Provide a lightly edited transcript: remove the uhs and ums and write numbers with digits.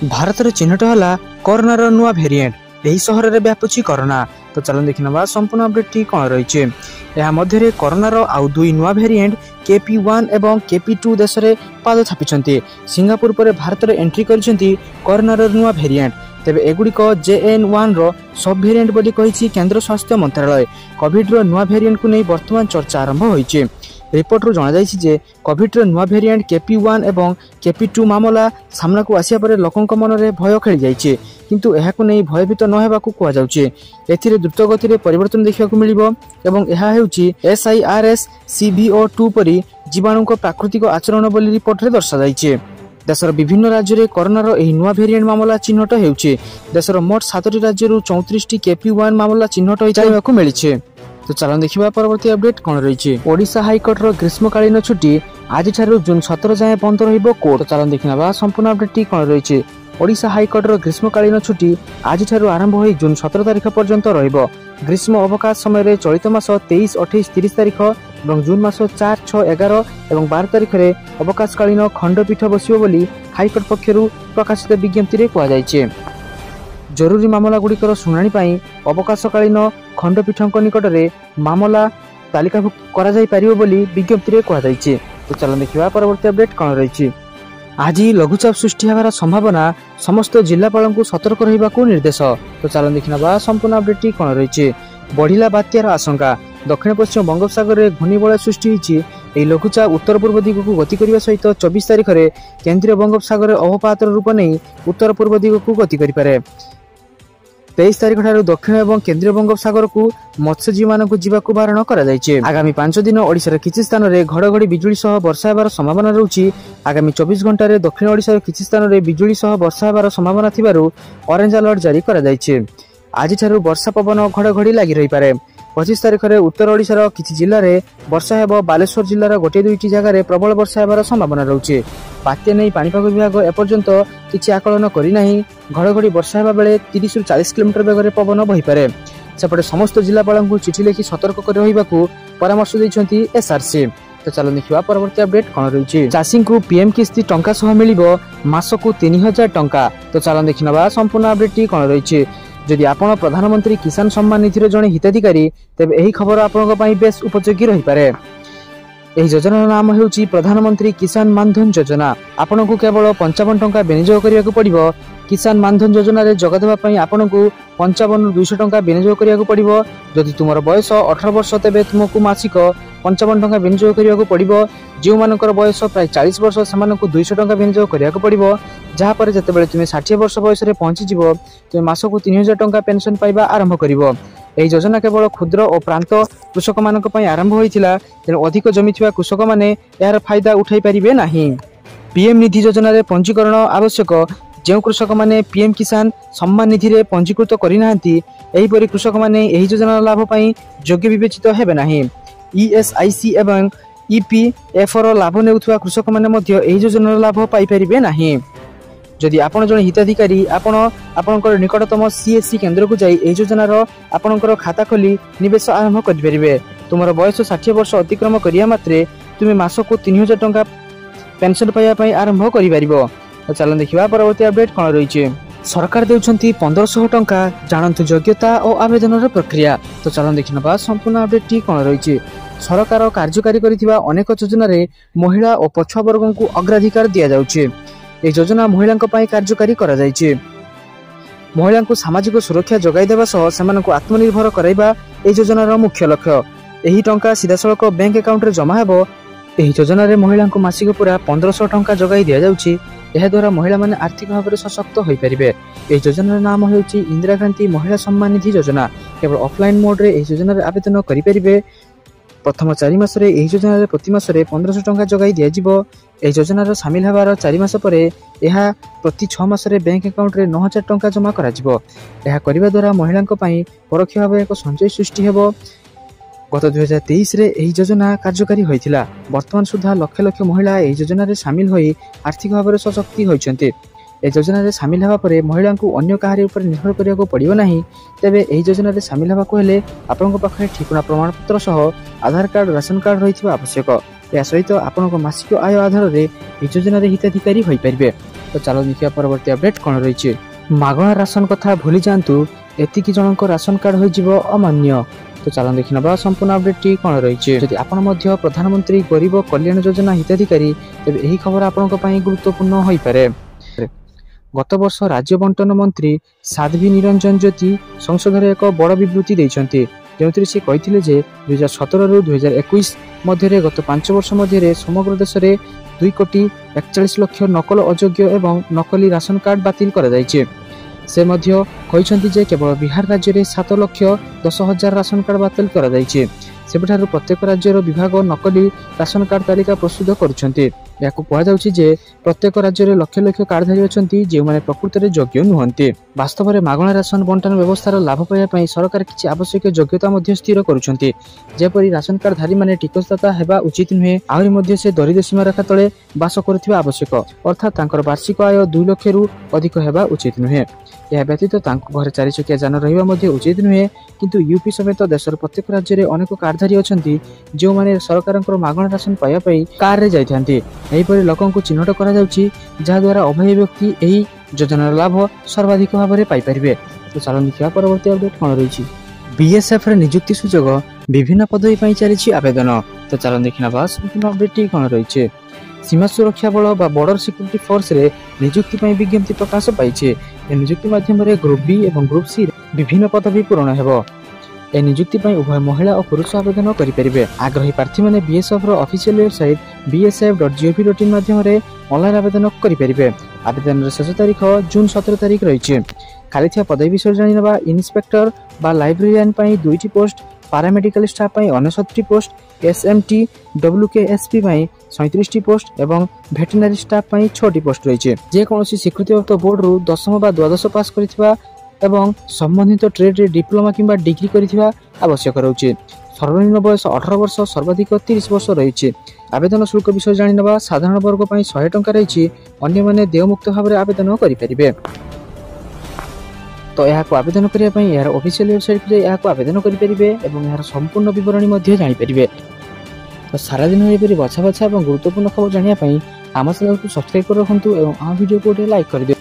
भारत में चिन्हट है कोरोनार नुआ भेरिएंट यही सहर में व्यापुची कोरोना। तो चलो देखि नवा संपूर्ण अपडेट कौन रही है। कोरोनार आउ दुई नुआ भेरिएंट KP1 एवं KP2 देश में पाद थापी। सिंगापुर पर भारत में एंट्री कर कोरोनार नुआ भेरिएंट। तेबे एगुड़िक JN1 रो सब भेरिएंट बोली कही केंद्र स्वास्थ्य मंत्रालय। कोविड रो नुआ भेरिएंट को नहीं वर्तमान चर्चा आरंभ होइछि। रिपोर्ट रू जणाई जे कोविड रो नुआ भेरिएंट KP1 एवं KP2 मामला सामना को आसिया पर लोकंक मन रे भय खेली जाइछि, किंतु एहाकु नहीं भयभीत न हेबाकू कुआ जाउछि। एथिरे द्रुत गति रे परिवर्तन देखिबाकू मिलिबो एवं एहा हेउछि SIRS-CoV-2 परी जीवाणु को प्राकृतिक आचरण बोली रिपोर्ट रे दर्शा जाइछि। देशर विभिन्न राज्य में कोरोनार एही नुआ भेरिएंट मामला चिन्हट हेउछि। देशर मोट 7 राज्य 34 KP1 मामला चिन्हट होई जाइबाकू मिलिछि। तो चलो देखिबा परवर्ती अपडेट कौन रही। ओडिशा हाईकोर्ट रो ग्रीष्मकालीन छुट्टी आज जून 17 जाए बंद रहिबो कोर्ट। तो चलो देखिनबा संपूर्ण अपडेट कौन रही। ओडिशा हाईकोर्ट रो ग्रीष्मकालीन छुट्टी आज आरंभ हो जून 17 तारिख पर्यंत रहिबो। ग्रीष्म अवकाश समय चलित मास 23, 28, 30 तारिख और जून मास 4, 6, 11 और 12 तारिख में अवकाशकालीन खंडपीठ बसिबो बोली हाईकोर्ट पक्षरु प्रकाशित विज्ञप्ति रे कुआ जायछि। जरूरी मामला गुड़िकर शुणाणी पाई अवकाशकालीन खंडपीठक निकट में मामला तालिकाभुक्त करा जाई परिबो बोली विज्ञप्ति रे कुआ जायछि। तो चलो देखिबा परवर्ती अपडेट कौन रही। आज लघुचाप सृष्टि होवार संभावना समस्त जिलापाल को सतर्क रहिबाकू निर्देश। तो चलो देखिनबा संपूर्ण अपडेट कौन रही। बढ़िला बात्यार आशंका दक्षिण पश्चिम बंगोपसागर में घूर्णिबलय सृष्टि होइछि। एही लघुचाप उत्तर पूर्व दिग को गति करने सहित 24 तारिख में केंद्रीय बंगोपसागर अवपातर रूप नहीं उत्तर पूर्व दिग को गति करें। 23 तारिख ठारू दक्षिण एवं केंद्रीय बंगोपसागर को मत्स्यजीवी मानक जीवाकू बारण करा जायछि। आगामी 5 दिन ओडिशार किछि स्थान रे घड़घड़ी बिजुली सह वर्षा हेबार संभावना रहउछि। आगामी 24 घंटा रे दक्षिण ओडिशार किछि स्थान रे बिजुली सह वर्षा हेबार संभावना थिबारु ऑरेंज अलर्ट जारी करा जायछि। आज ठारू वर्षा पवन घड़घड़ी लागि रहि पारे। 25 तारिख में उत्तर ओडिशार किछि जिल्ला रे वर्षा हेबो। बालेश्वर जिल्लार गोटे दुईटी जगार प्रबल वर्षा हेबार संभावना रहउछि। बात्या नहीं पाणीपाग विभाग एपर्यंत किछि आकलन करि नाही। घड़घड़ी वर्षा हेबा बेले 30 ରୁ 40 किलोमीटर वेगर पवन बहि पारे। सेपटे समस्त जिलापाल को चिठी लिखि सतर्क कर रहिबाकू परामर्श दैछंती SRC। तो चलो देखिबा परवर्ती अपडेट कौन रही। चाषी को PM किस्ती टंका सह मिलिबो मासकू 3000 टंका। तो चलो देखिनबा संपूर्ण अपडेट कौन रही। जदि आपण प्रधानमंत्री किसान सम्मान निधि जड़े हिताधिकारी तेबे एही खबर आपनक पई बेस उपयोगी रहि पारे। एही योजना नाम हेउची प्रधानमंत्री किसान मानधन योजना। आपनकू केवल 55 टंका विनियोग करियाकू पड़िबो। किसान मानधन योजना रे जग देबा पई आपनकू 55 ରୁ 200 टंका विनियोग करियाकू पड़िबो। जदि तुमर बयस 18 वर्ष तेबे तुमकू मासिक 55 टंका विनियोग करियाकू पड़िबो। जो मानकर बयस प्राय 40 वर्ष सेमानकू 200 टंका विनियोग करियाकू पड़िबो। जहा पर जतेबेले तुमे 60 वर्ष बयस रे पहुंची जिवो तुमे मासकू 3000 टंका पेंशन पाइबा आरंभ करिवो। एही योजना केवल क्षुद्र और प्रांत कृषक मानक पई आरंभ होइथिला। तेणु अधिक जमी थिबा कृषक माने यार फायदा उठाई परिबे नाही। PM निधि योजना रे पंजीकरण आवश्यक। जो कृषक माने PM किसान सम्मान निधि रे पंजीकृत करि नाहंती एही परि कृषक माने एही योजना लाभ पई योग्य विवेचित हेबे नाही। ESIC एवं EPF रो लाभ नेउथुवा कृषक माने मध्य एही योजना लाभ पाई परिबे नाही। जदि आपण जने हिताधिकारी आपणकर निकटतम CSC केंद्र को जाई एही योजना रो आपणकर खाता खोली निवेश आरंभ करि परिबे। तुमर बयस 60 वर्ष अतिक्रम करिया मात्रे तुमे मासको 3000 टंका पेंशन पाइबा पई आरंभ करि परिबो। चलो देखिबा परवर्ती अपडेट कौन रही। सरकार देउछंती 1500 टंका जानंतु योग्यता और आवेदन प्रक्रिया। तो चलो देखिनबा संपूर्ण अपडेट कौन रही। सरकार कार्यकारी करिथिबा अनेक योजना रे महिला और पछुआ वर्ग को अग्राधिकार दिया जाउछि। ए योजना महिला पई कार्यकारी करा जायछि। महिला को सामाजिक सुरक्षा जगाई देबा सह सेमानकु आत्मनिर्भर कराइबा ए योजनार मुख्य लक्ष्य। एही टंका सीधासळख बैंक अकाउंट रे जमा हेबो। एही योजना रे महिला को मासिक पूरा 1500 टंका जगाई दिया जाउछि। यह द्वारा महिला माने आर्थिक भाव में सशक्त हो पारे। यह योजनार नाम हेउछि इंदिरा गांधी महिला सम्मान निधि योजना। केवल ऑफलाइन मोड रे एही योजना रे आवेदन करि परिबे। प्रथम 4 मास रे एही योजना रे प्रति मास रे 1500 टंका जगाई दिया जिवो। एही योजना रे शामिल हेबार 4 मास परे एहा प्रति 6 मास रे बैंक अकाउंट रे 9000 टंका जमा करा जिवो। एहा करिबा द्वारा महिलांक पई परोक्ष भाव एक संचय सृष्टि हेबो। गत 2023 रे एही योजना कार्यकारी होइथिला। वर्तमान सुधा लक्ष लक्ष महिला एही योजना रे शामिल होई आर्थिक भाव में सशक्ति होइछन्ते। ए योजना रे शामिल हेबा परे महिला को अन्य काहारी ऊपर निर्भर करिया को पड़िबो नाही। तेबे एही योजना रे शामिल हेबा को हेले आपनक पाखरे ठिकाना प्रमाण पत्र सह आधार कार्ड राशन कार्ड रहिथिबा आवश्यक। या सहित आपनक मासिक आय आधार रे एही योजना रे हिताधिकारी होई परिबे। तो चलो देखिए परवर्ती अपडेट कौन रही। मागणा राशन कथा भूली जातु एतिकी जनक राशन कार्ड हो अमान्य। तो चलो देखी ना संपूर्ण अपडेट टी कौन रही। यदि आपण मध्य प्रधानमंत्री गरीब कल्याण योजना हिताधिकारी तेज यही खबर आपण गुरुत्वपूर्ण हो पारे। गत वर्ष राज्य बंटन मंत्री साध्वी निरंजन ज्योति संसद एक बड़ विवृत्ति देते जो से कहते 2017 रु 2021 मध्य गत 5 वर्ष मध्य समग्र देश में 2,41,00,000 नकल अयोग्य एवं नकली राशन कार्ड बातिल कर से मध्य कहते जे केवल बिहार राज्य में 7,10,000 राशन कार्ड बातिल कर सेबठारु प्रत्येक राज्यर विभाग नकली राशन कार्ड तालिका प्रस्तुत करुछन्ति। याकु कहुछि जे प्रत्येक राज्य में लक्ष लक्ष कार्डधारी अछन्ति जे माने प्रकृत में योग्य नुहंती। वास्तव में मागणा राशन बंटन व्यवस्थार लाभ पाइबा सरकार किछि आवश्यक योग्यता मध्य स्थिर करुछन्ति। जेपरि राशन कार्डधारी माने टिकसदाता हेबा उचित नुहे आहुरी मध्य से दरिद्र सीमा रेखा तले बास करुथिबा आवश्यक अर्थात तांकर वार्षिक आय 2 लाख रु अधिक हेबा उचित नुहे। यह व्यतीत तांको घर 4 चकिया जान रहिबा मध्य उचित नुहे किंतु यूपी समेत देशर प्रत्येक राज्य में अनेक कार्डधारी अछन्ति जो माने सरकारक मागणा राशन पाइबा पई कार रे जाइथांती। एहिपरि लोकंकु चिन्हट करा जाउछि जा द्वारा अभावी व्यक्ति एही योजनार लाभ सर्वाधिक भाव में पाई परिबे। तो चलो देखिया परवर्ती अपडेट कौन रही। बीएसएफ रे नियुक्ति सुजोग विभिन्न पदवी पाई चली आवेदन। तो चलो देखना संपूर्ण अपडेट कौन रही। सीमा सुरक्षा बल बा बॉर्डर सिक्योरिटी फोर्स रे नियुक्ति पाई विज्ञप्ति प्रकाश पाइछे। ए नियुक्ति माध्यम रे ग्रुप बी एवं ग्रुप सी विभिन्न पदवी पूरण हेबो। ए नियुक्ति पाई उभय महिला और पुरुष आवेदन करि परिबे। आग्रही प्रार्थी माने बीएसएफ रो ऑफिशियल वेबसाइट bsf.gov.in माध्यम रे ऑनलाइन आवेदन करि परिबे। आवेदन रे शेष तारीख जून 17 तारीख रहिছে। खाली थिया पदवी विषय जानि नबा इन्स्पेक्टर बा लाइब्रेरियन पाई 2टी पोस्ट, पैरामेडिकल स्टाफ पाई 69टी पोस्ट, एसएमटी डब्ल्यूकेएसपी पाई 37टी पोस्ट एवं वेटरनरी स्टाफ पाई 6टी पोस्ट रहिছে। जे कोनोसी स्वीकृतिप्राप्त बोर्ड रु 10वीं बा 12वीं पास करिथिबा एवं संबंधित ट्रेड रे डिप्लोमा किंबा डिग्री करिथिबा आवश्यक रहउछि। सर्वनिम्न बयस 18 वर्ष सर्वाधिक 30 वर्ष रहिছে। आवेदन शुल्क विषय जानि नबा साधारण वर्ग पाई 100 टंका रहिछि। अन्य माने देयमुक्त भाव रे आवेदन करि परिबे। तो यहाँ को आवेदन करिया पई यार ऑफिशियल वेबसाइट रे यहाँ को आवेदन करि परिबे एवं यार संपूर्ण विवरणी मध्ये जानि परिबे। तो सारा दिन एपरि बछा बछा एवं गुरुत्वपूर्ण खबर जानिया पई आम चैनल को सब्सक्राइब कर रखंतु एवं आ वीडियो को लाइक कर दियो।